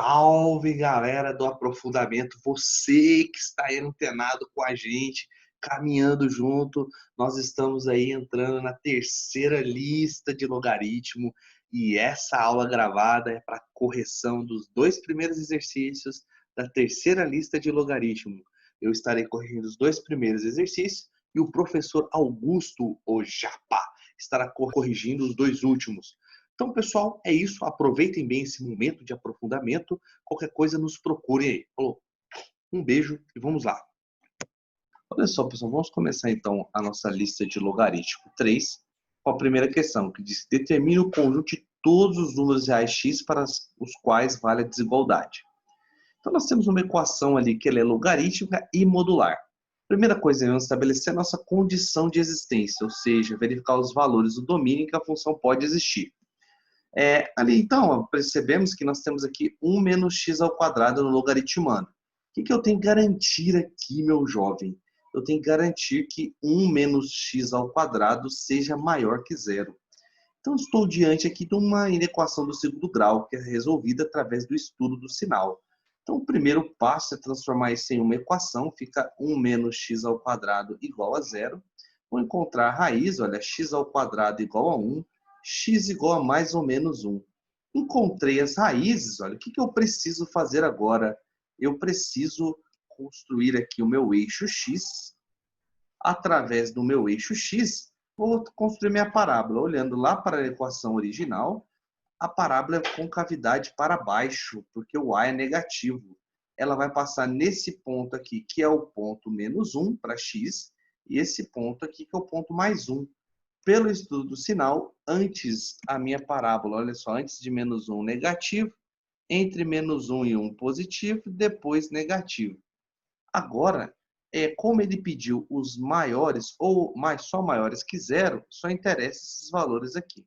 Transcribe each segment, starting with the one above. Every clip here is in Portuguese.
Salve, galera do aprofundamento, você que está aí antenado com a gente, caminhando junto. Nós estamos aí entrando na terceira lista de logaritmo e essa aula gravada é para correção dos dois primeiros exercícios da terceira lista de logaritmo. Eu estarei corrigindo os dois primeiros exercícios e o professor Augusto, o Japa, estará corrigindo os dois últimos. Então, pessoal, é isso. Aproveitem bem esse momento de aprofundamento. Qualquer coisa, nos procurem aí. Falou. Um beijo e vamos lá. Olha só, pessoal, vamos começar então a nossa lista de logaritmo 3 com a primeira questão, que diz: determine o conjunto de todos os números reais x para os quais vale a desigualdade. Então, nós temos uma equação ali que ela é logarítmica e modular. Primeira coisa, vamos estabelecer a nossa condição de existência, ou seja, verificar os valores do domínio em que a função pode existir. Ali, então, percebemos que nós temos aqui 1 menos x ao quadrado no logaritmano. O que eu tenho que garantir aqui, meu jovem? Eu tenho que garantir que 1 menos x ao quadrado seja maior que zero. Então, estou diante aqui de uma inequação do segundo grau, que é resolvida através do estudo do sinal. Então, o primeiro passo é transformar isso em uma equação, fica 1 menos x ao quadrado igual a zero. Vou encontrar a raiz, olha, x ao quadrado igual a 1, x igual a mais ou menos 1. Encontrei as raízes, olha, o que eu preciso fazer agora? Eu preciso construir aqui o meu eixo x. Através do meu eixo x, vou construir minha parábola. Olhando lá para a equação original, a parábola é com cavidade para baixo, porque o a é negativo. Ela vai passar nesse ponto aqui, que é o ponto menos 1 para x, e esse ponto aqui, que é o ponto mais 1. Pelo estudo do sinal, antes a minha parábola, olha só, antes de menos 1 negativo, entre menos 1 e 1 positivo, depois negativo. Agora, como ele pediu os maiores ou só maiores que zero, só interessa esses valores aqui.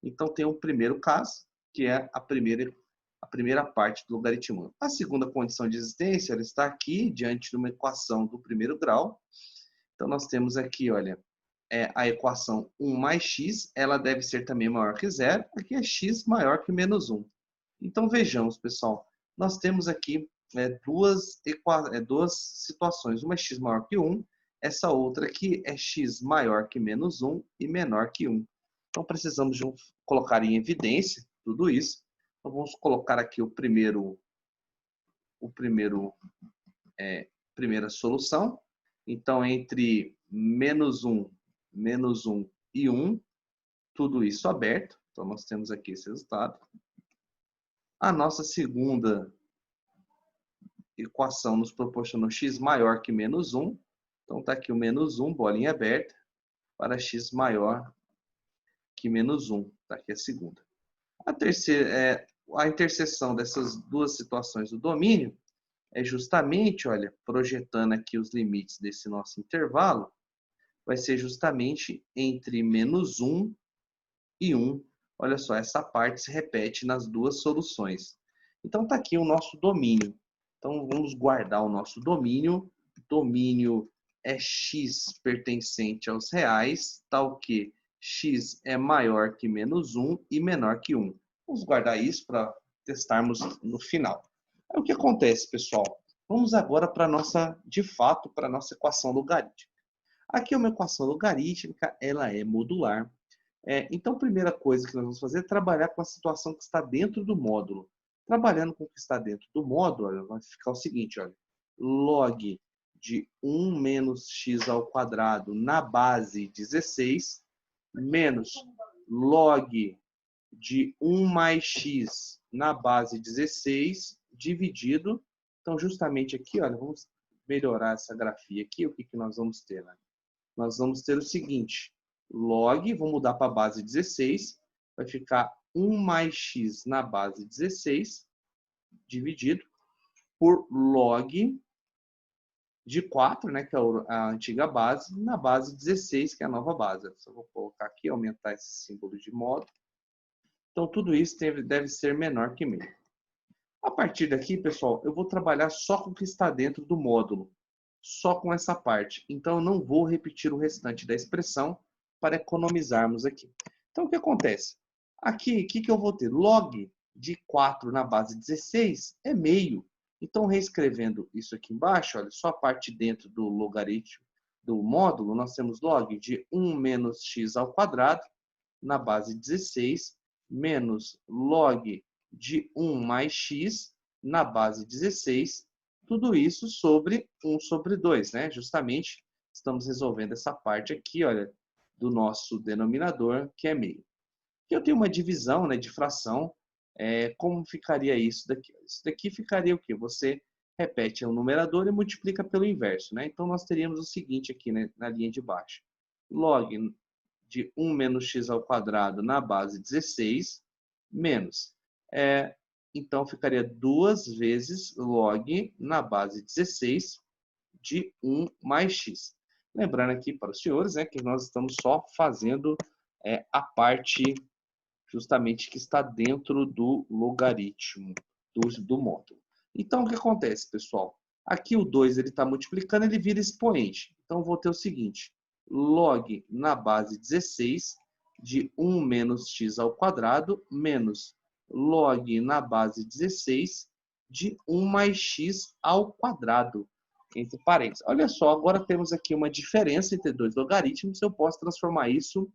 Então, tem o primeiro caso, que é a primeira parte do logaritmo. A segunda condição de existência, ela está aqui, diante de uma equação do primeiro grau. Então, nós temos aqui, olha, a equação 1 mais x, ela deve ser também maior que zero, porque é x maior que menos 1. Então, vejamos, pessoal, nós temos aqui duas situações. Uma é x maior que 1, essa outra aqui é x maior que menos 1 e menor que 1. Então, precisamos colocar em evidência tudo isso. Então, vamos colocar aqui primeira solução. Então, entre menos 1 e 1, tudo isso aberto. Então, nós temos aqui esse resultado. A nossa segunda equação nos proporcionou x maior que menos 1. Então, está aqui o menos 1, bolinha aberta, para x maior que menos 1. Está aqui a segunda. A terceira, a interseção dessas duas situações do domínio é justamente, olha, projetando aqui os limites desse nosso intervalo, vai ser justamente entre menos 1 e 1. Olha só, essa parte se repete nas duas soluções. Então, está aqui o nosso domínio. Então, vamos guardar o nosso domínio. Domínio é x pertencente aos reais, tal que x é maior que menos 1 e menor que 1. Vamos guardar isso para testarmos no final. Aí, o que acontece, pessoal? Vamos agora para de fato, para a nossa equação logarítmica. Aqui é uma equação logarítmica, ela é modular. Então, a primeira coisa que nós vamos fazer é trabalhar com a situação que está dentro do módulo. Trabalhando com o que está dentro do módulo, olha, vai ficar o seguinte, olha, log de 1 menos x ao quadrado na base 16, menos log de 1 mais x na base 16, dividido. Então, justamente aqui, olha, vamos melhorar essa grafia aqui. O que nós vamos ter? Né? Nós vamos ter o seguinte, log, vou mudar para a base 16, vai ficar 1 mais x na base 16, dividido por log de 4, né, que é a antiga base, na base 16, que é a nova base. Só vou colocar aqui, aumentar esse símbolo de modo. Então, tudo isso deve ser menor que meio. A partir daqui, pessoal, eu vou trabalhar só com o que está dentro do módulo. Só com essa parte. Então, eu não vou repetir o restante da expressão para economizarmos aqui. Então, o que acontece? Aqui, o que eu vou ter? Log de 4 na base 16 é meio. Então, reescrevendo isso aqui embaixo, olha, só a parte dentro do logaritmo do módulo, nós temos log de 1 menos x ao quadrado na base 16, menos log de 1 mais x na base 16, tudo isso sobre 1 sobre 2, né? Justamente, estamos resolvendo essa parte aqui, olha, do nosso denominador, que é meio. Eu tenho uma divisão, né, de fração, como ficaria isso daqui? Isso daqui ficaria o quê? Você repete o numerador e multiplica pelo inverso, né? Então, nós teríamos o seguinte aqui, né, na linha de baixo. Log de 1 menos x ao quadrado na base 16, menos. Então, ficaria 2 vezes log na base 16 de 1 mais x. Lembrando aqui para os senhores, né, que nós estamos só fazendo a parte justamente que está dentro do logaritmo do módulo. Então, o que acontece, pessoal? Aqui o 2 ele está multiplicando, ele vira expoente. Então, vou ter o seguinte, log na base 16 de 1 menos x ao quadrado menos log na base 16 de 1 mais x ao quadrado, entre parênteses. Olha só, agora temos aqui uma diferença entre dois logaritmos, eu posso transformar isso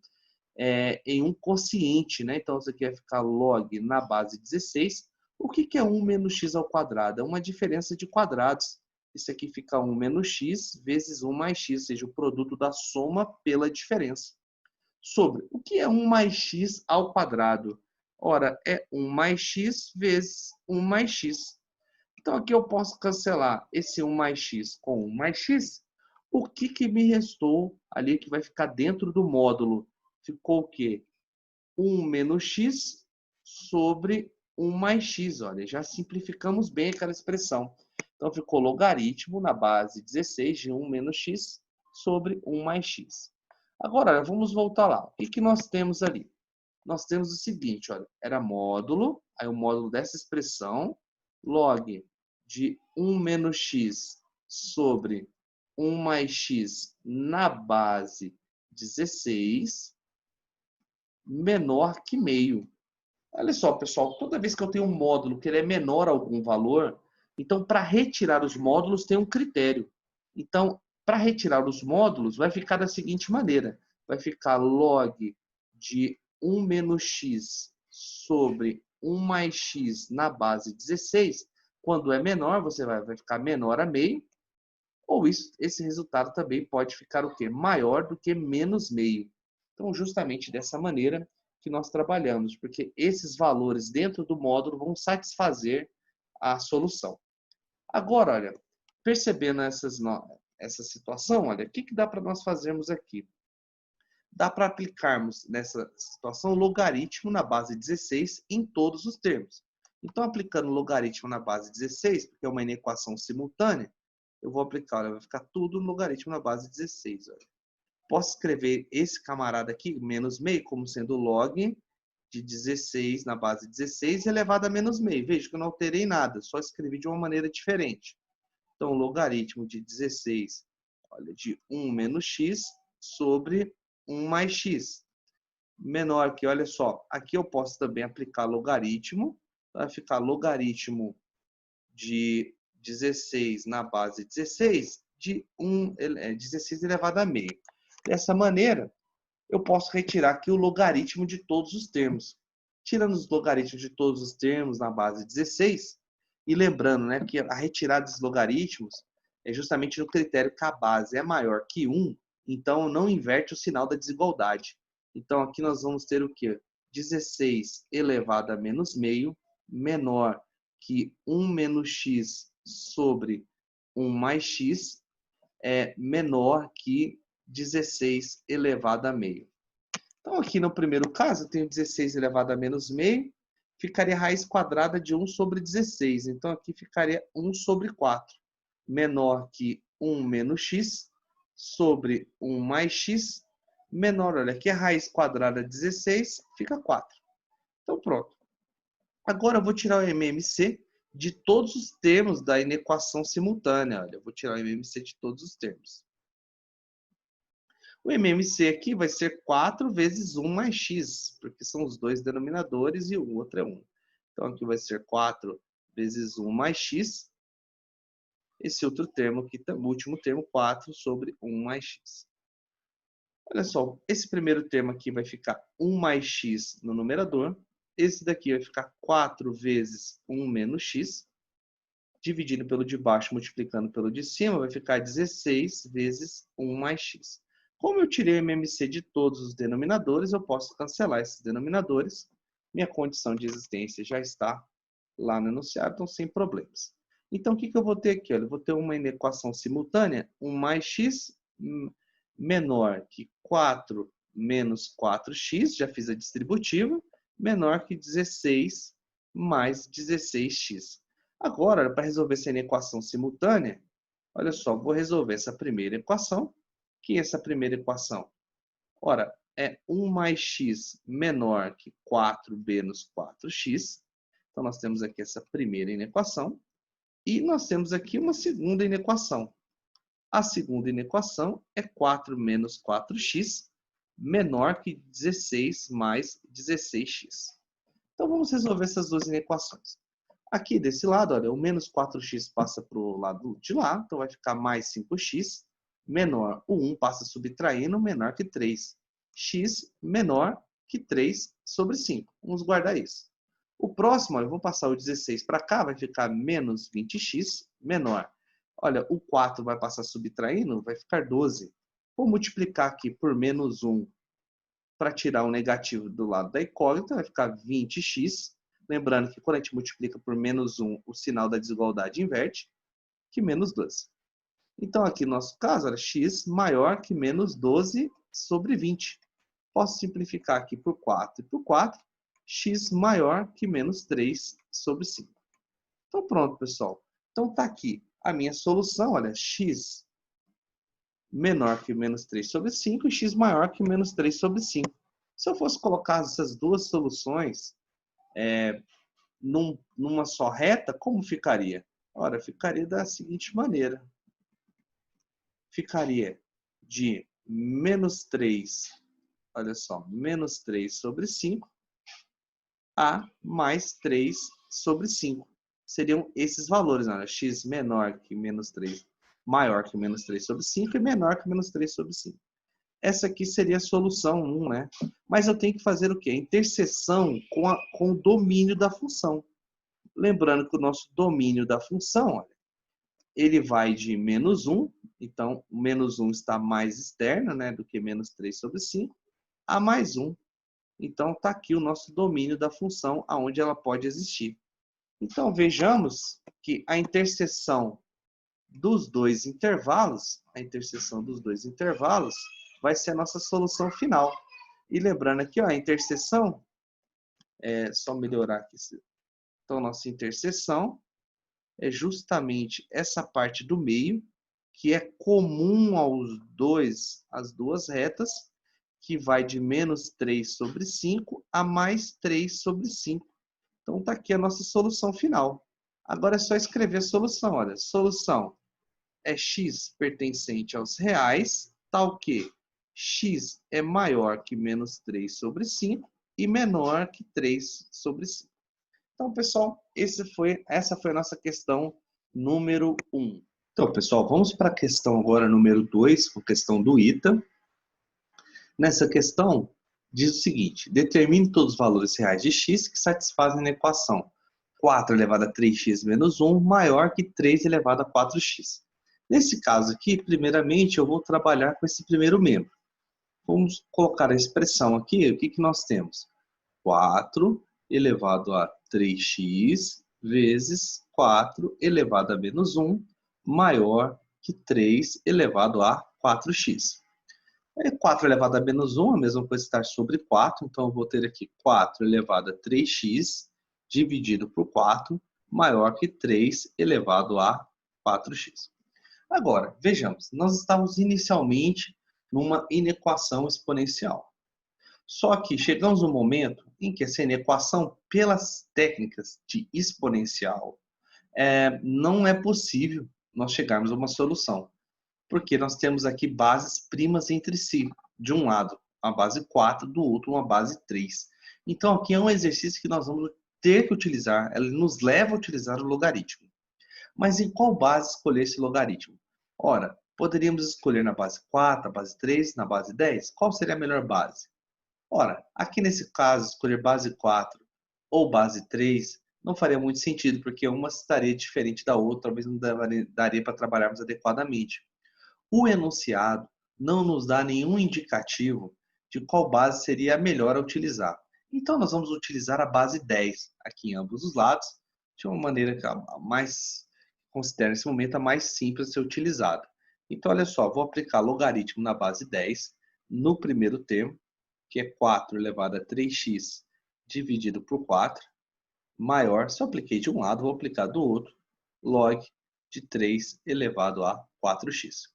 em um quociente, né? Então, isso aqui vai ficar log na base 16. O que é 1 menos x ao quadrado? É uma diferença de quadrados. Isso aqui fica 1 menos x vezes 1 mais x, ou seja, o produto da soma pela diferença. Sobre o que é 1 mais x ao quadrado? Ora, é 1 mais x vezes 1 mais x. Então, aqui eu posso cancelar esse 1 mais x com 1 mais x. O que me restou ali que vai ficar dentro do módulo? Ficou o quê? 1 menos x sobre 1 mais x. Olha, já simplificamos bem aquela expressão. Então, ficou logaritmo na base 16 de 1 menos x sobre 1 mais x. Agora, olha, vamos voltar lá. O que nós temos ali? Nós temos o seguinte, olha, era módulo, aí o módulo dessa expressão, log de 1 menos x sobre 1 mais x na base 16, menor que meio. Olha só, pessoal, toda vez que eu tenho um módulo que ele é menor a algum valor, então para retirar os módulos tem um critério. Então, para retirar os módulos, vai ficar da seguinte maneira. Vai ficar log de 1 menos x sobre 1 mais x na base 16. Quando é menor, você vai ficar menor a meio. Ou esse resultado também pode ficar o quê? Maior do que menos meio. Então, justamente dessa maneira que nós trabalhamos, porque esses valores dentro do módulo vão satisfazer a solução. Agora, olha, percebendo essa situação, olha, o que dá para nós fazermos aqui? Dá para aplicarmos nessa situação logaritmo na base 16 em todos os termos. Então, aplicando logaritmo na base 16, porque é uma inequação simultânea, eu vou aplicar, olha, vai ficar tudo no logaritmo na base 16. Olha. Posso escrever esse camarada aqui, menos meio, como sendo log de 16 na base 16 elevado a menos meio. Veja que eu não alterei nada, só escrevi de uma maneira diferente. Então, logaritmo de 16, olha, de 1 menos x sobre 1 mais x. Menor que, olha só, aqui eu posso também aplicar logaritmo, vai ficar logaritmo de 16 na base 16 de 16 elevado a meio. Dessa maneira, eu posso retirar aqui o logaritmo de todos os termos. Tirando os logaritmos de todos os termos na base 16, e lembrando, né, que a retirada dos logaritmos é justamente no critério que a base é maior que 1, então não inverte o sinal da desigualdade. Então aqui nós vamos ter o quê? 16 elevado a menos meio menor que 1 menos x sobre 1 mais x é menor que 16 elevado a meio. Então, aqui no primeiro caso, eu tenho 16 elevado a menos meio, ficaria raiz quadrada de 1 sobre 16. Então, aqui ficaria 1 sobre 4, menor que 1 menos x sobre 1 mais x, menor, olha, aqui a raiz quadrada de 16, fica 4. Então, pronto. Agora, eu vou tirar o MMC de todos os termos da inequação simultânea. Olha, eu vou tirar o MMC de todos os termos. O MMC aqui vai ser 4 vezes 1 mais x, porque são os dois denominadores e o outro é 1. Então, aqui vai ser 4 vezes 1 mais x. Esse outro termo aqui, o último termo, 4 sobre 1 mais x. Olha só, esse primeiro termo aqui vai ficar 1 mais x no numerador. Esse daqui vai ficar 4 vezes 1 menos x. Dividindo pelo de baixo, multiplicando pelo de cima, vai ficar 16 vezes 1 mais x. Como eu tirei o MMC de todos os denominadores, eu posso cancelar esses denominadores. Minha condição de existência já está lá no enunciado, então sem problemas. Então, o que eu vou ter aqui? Eu vou ter uma inequação simultânea, 1 mais x menor que 4 menos 4x, já fiz a distributiva, menor que 16 mais 16x. Agora, para resolver essa equação simultânea, olha só, vou resolver essa primeira equação. Que é essa primeira equação? Ora, é 1 mais x menor que 4 menos 4x. Então, nós temos aqui essa primeira inequação. E nós temos aqui uma segunda inequação. A segunda inequação é 4 menos 4x menor que 16 mais 16x. Então, vamos resolver essas duas inequações. Aqui desse lado, olha, o menos 4x passa para o lado de lá, então vai ficar mais 5x, menor, o 1 passa subtraindo, menor que 3. X menor que 3 sobre 5. Vamos guardar isso. O próximo, olha, eu vou passar o 16 para cá, vai ficar menos 20x, menor. Olha, o 4 vai passar subtraindo, vai ficar 12. Vou multiplicar aqui por menos 1 para tirar o negativo do lado da incógnita, vai ficar 20x. Lembrando que quando a gente multiplica por menos 1, o sinal da desigualdade inverte, que menos 12. Então, aqui no nosso caso, era x maior que menos 12 sobre 20. Posso simplificar aqui por 4 e por 4, x maior que menos 3 sobre 5. Então, pronto, pessoal. Então, está aqui a minha solução, olha, x menor que menos 3 sobre 5 e x maior que menos 3 sobre 5. Se eu fosse colocar essas duas soluções numa só reta, como ficaria? Ora, ficaria da seguinte maneira. Ficaria de menos 3, olha só, menos 3 sobre 5 a mais 3 sobre 5. Seriam esses valores, olha, x menor que menos 3, maior que menos 3 sobre 5 e menor que menos 3 sobre 5. Essa aqui seria a solução 1, né? Mas eu tenho que fazer o quê? Interseção com o domínio da função. Lembrando que o nosso domínio da função, olha, ele vai de menos 1, então o menos 1 está mais externo, né, do que menos 3 sobre 5, a mais 1. Então está aqui o nosso domínio da função, aonde ela pode existir. Então vejamos que a interseção dos dois intervalos, vai ser a nossa solução final. E lembrando aqui, ó, a interseção, só melhorar aqui. Então, nossa interseção é justamente essa parte do meio, que é comum às duas retas, que vai de menos 3 sobre 5 a mais 3 sobre 5. Então, está aqui a nossa solução final. Agora é só escrever a solução. Olha, solução é x pertencente aos reais, tal que x é maior que menos 3 sobre 5 e menor que 3 sobre 5. Então, pessoal, essa foi a nossa questão número 1. Então, pessoal, vamos para a questão agora número 2, a questão do ITA. Nessa questão, diz o seguinte: determine todos os valores reais de x que satisfazem a equação 4 elevado a 3x menos 1 maior que 3 elevado a 4x. Nesse caso aqui, primeiramente, eu vou trabalhar com esse primeiro membro. Vamos colocar a expressão aqui, o que nós temos? 4 elevado a 3x vezes 4 elevado a menos 1 maior que 3 elevado a 4x. 4 elevado a menos 1, a mesma coisa estar sobre 4, então eu vou ter aqui 4 elevado a 3x dividido por 4 maior que 3 elevado a 4x. Agora, vejamos, nós estávamos inicialmente numa inequação exponencial. Só que chegamos no momento em que essa inequação, pelas técnicas de exponencial, não é possível nós chegarmos a uma solução. Porque nós temos aqui bases primas entre si. De um lado, uma base 4, do outro, uma base 3. Então, aqui é um exercício que nós vamos ter que utilizar, ela nos leva a utilizar o logaritmo. Mas em qual base escolher esse logaritmo? Ora, poderíamos escolher na base 4, na base 3, na base 10. Qual seria a melhor base? Ora, aqui nesse caso, escolher base 4 ou base 3 não faria muito sentido, porque uma estaria diferente da outra, talvez não daria para trabalharmos adequadamente. O enunciado não nos dá nenhum indicativo de qual base seria a melhor a utilizar. Então, nós vamos utilizar a base 10 aqui em ambos os lados, de uma maneira que mais, considero nesse momento, a mais simples de ser utilizada. Então, olha só, vou aplicar logaritmo na base 10, no primeiro termo, que é 4 elevado a 3x dividido por 4, maior, se eu apliquei de um lado, vou aplicar do outro, log de 3 elevado a 4x.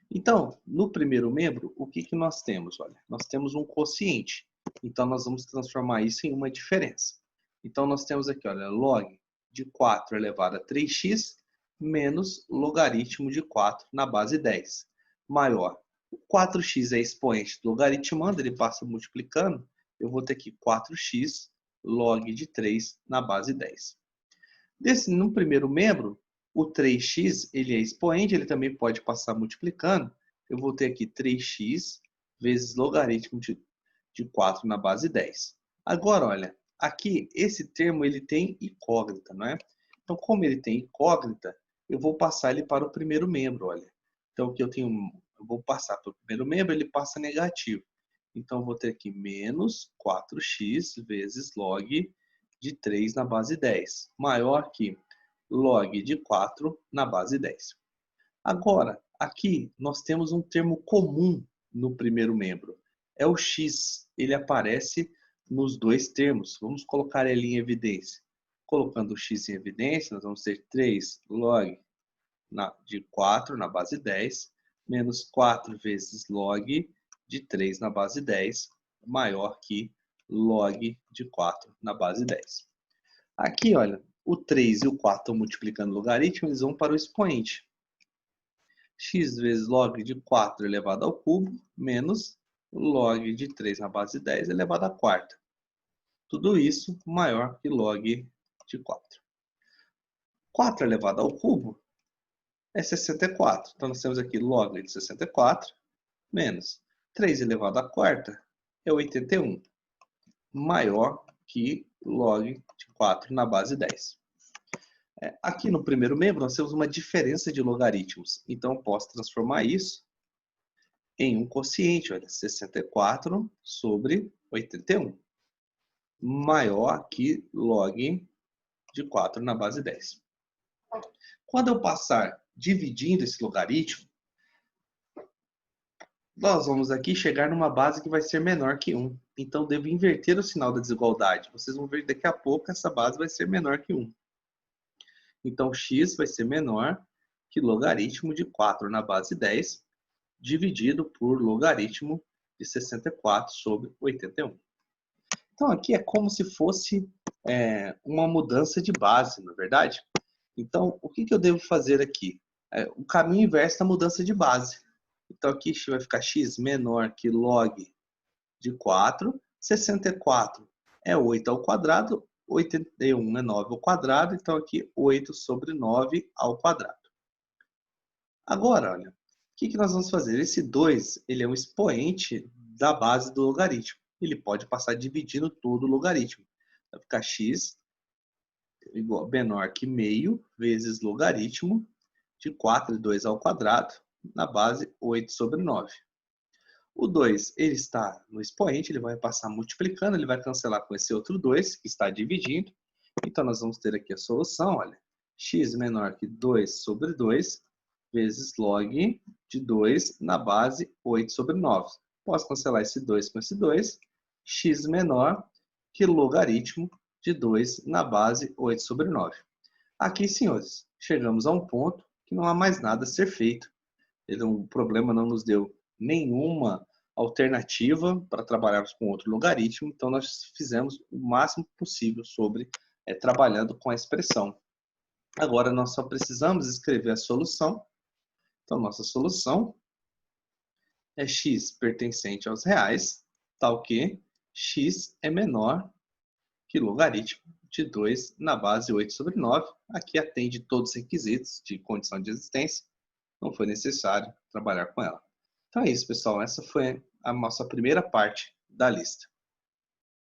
Então, no primeiro membro, o que nós temos? Olha, nós temos um quociente. Então, nós vamos transformar isso em uma diferença. Então, nós temos aqui, olha, log de 4 elevado a 3x menos logaritmo de 4 na base 10, maior. O 4x é expoente do logaritmando, ele passa multiplicando. Eu vou ter aqui 4x log de 3 na base 10. No primeiro membro, o 3x ele é expoente, ele também pode passar multiplicando. Eu vou ter aqui 3x vezes logaritmo de 4 na base 10. Agora, olha, aqui esse termo ele tem incógnita, não é? Então, como ele tem incógnita, eu vou passar ele para o primeiro membro, olha. Então, o que eu vou passar para o primeiro membro, ele passa negativo. Então, eu vou ter aqui menos 4x vezes log de 3 na base 10, maior que log de 4 na base 10. Agora, aqui nós temos um termo comum no primeiro membro. É o x. Ele aparece nos dois termos. Vamos colocar ele em evidência. Colocando o x em evidência, nós vamos ter 3 log de 4 na base 10, menos 4 vezes log de 3 na base 10, maior que log de 4 na base 10. Aqui, olha, o 3 e o 4 estão multiplicando logaritmo, eles vão para o expoente. X vezes log de 4 elevado ao cubo, menos log de 3 na base 10 elevado à quarta. Tudo isso maior que log de 4. 4 elevado ao cubo é 64. Então, nós temos aqui log de 64, menos 3 elevado à quarta é 81. Maior que log de 4 na base 10. Aqui no primeiro membro, nós temos uma diferença de logaritmos. Então, eu posso transformar isso em um quociente. Olha, 64 sobre 81. Maior que log de 4 na base 10. Quando eu passar dividindo esse logaritmo, nós vamos aqui chegar numa base que vai ser menor que 1. Então, devo inverter o sinal da desigualdade. Vocês vão ver daqui a pouco essa base vai ser menor que 1. Então, x vai ser menor que logaritmo de 4 na base 10, dividido por logaritmo de 64 sobre 81. Então, aqui é como se fosse uma mudança de base, na verdade. Então, o que eu devo fazer aqui? O caminho inverso da mudança de base. Então, aqui vai ficar x menor que log de 4. 64 é 8 ao quadrado. 81 é 9 ao quadrado. Então, aqui 8 sobre 9 ao quadrado. Agora, olha, o que nós vamos fazer? Esse 2 ele é um expoente da base do logaritmo. Ele pode passar dividindo todo o logaritmo. Vai ficar x igual, menor que meio vezes logaritmo de 4 e 2 ao quadrado na base 8 sobre 9. O 2 ele está no expoente, ele vai passar multiplicando, ele vai cancelar com esse outro 2 que está dividindo. Então, nós vamos ter aqui a solução, olha, x menor que 2 sobre 2 vezes log de 2 na base 8 sobre 9. Posso cancelar esse 2 com esse 2, x menor que logaritmo de 2 na base 8 sobre 9. Aqui, senhores, chegamos a um ponto que não há mais nada a ser feito. O problema não nos deu nenhuma alternativa para trabalharmos com outro logaritmo, então nós fizemos o máximo possível sobre trabalhando com a expressão. Agora nós só precisamos escrever a solução. Então nossa solução é x pertencente aos reais, tal que x é menor que logaritmo de 2 na base 8/9. Aqui atende todos os requisitos de condição de existência. Não foi necessário trabalhar com ela. Então é isso, pessoal. Essa foi a nossa primeira parte da lista.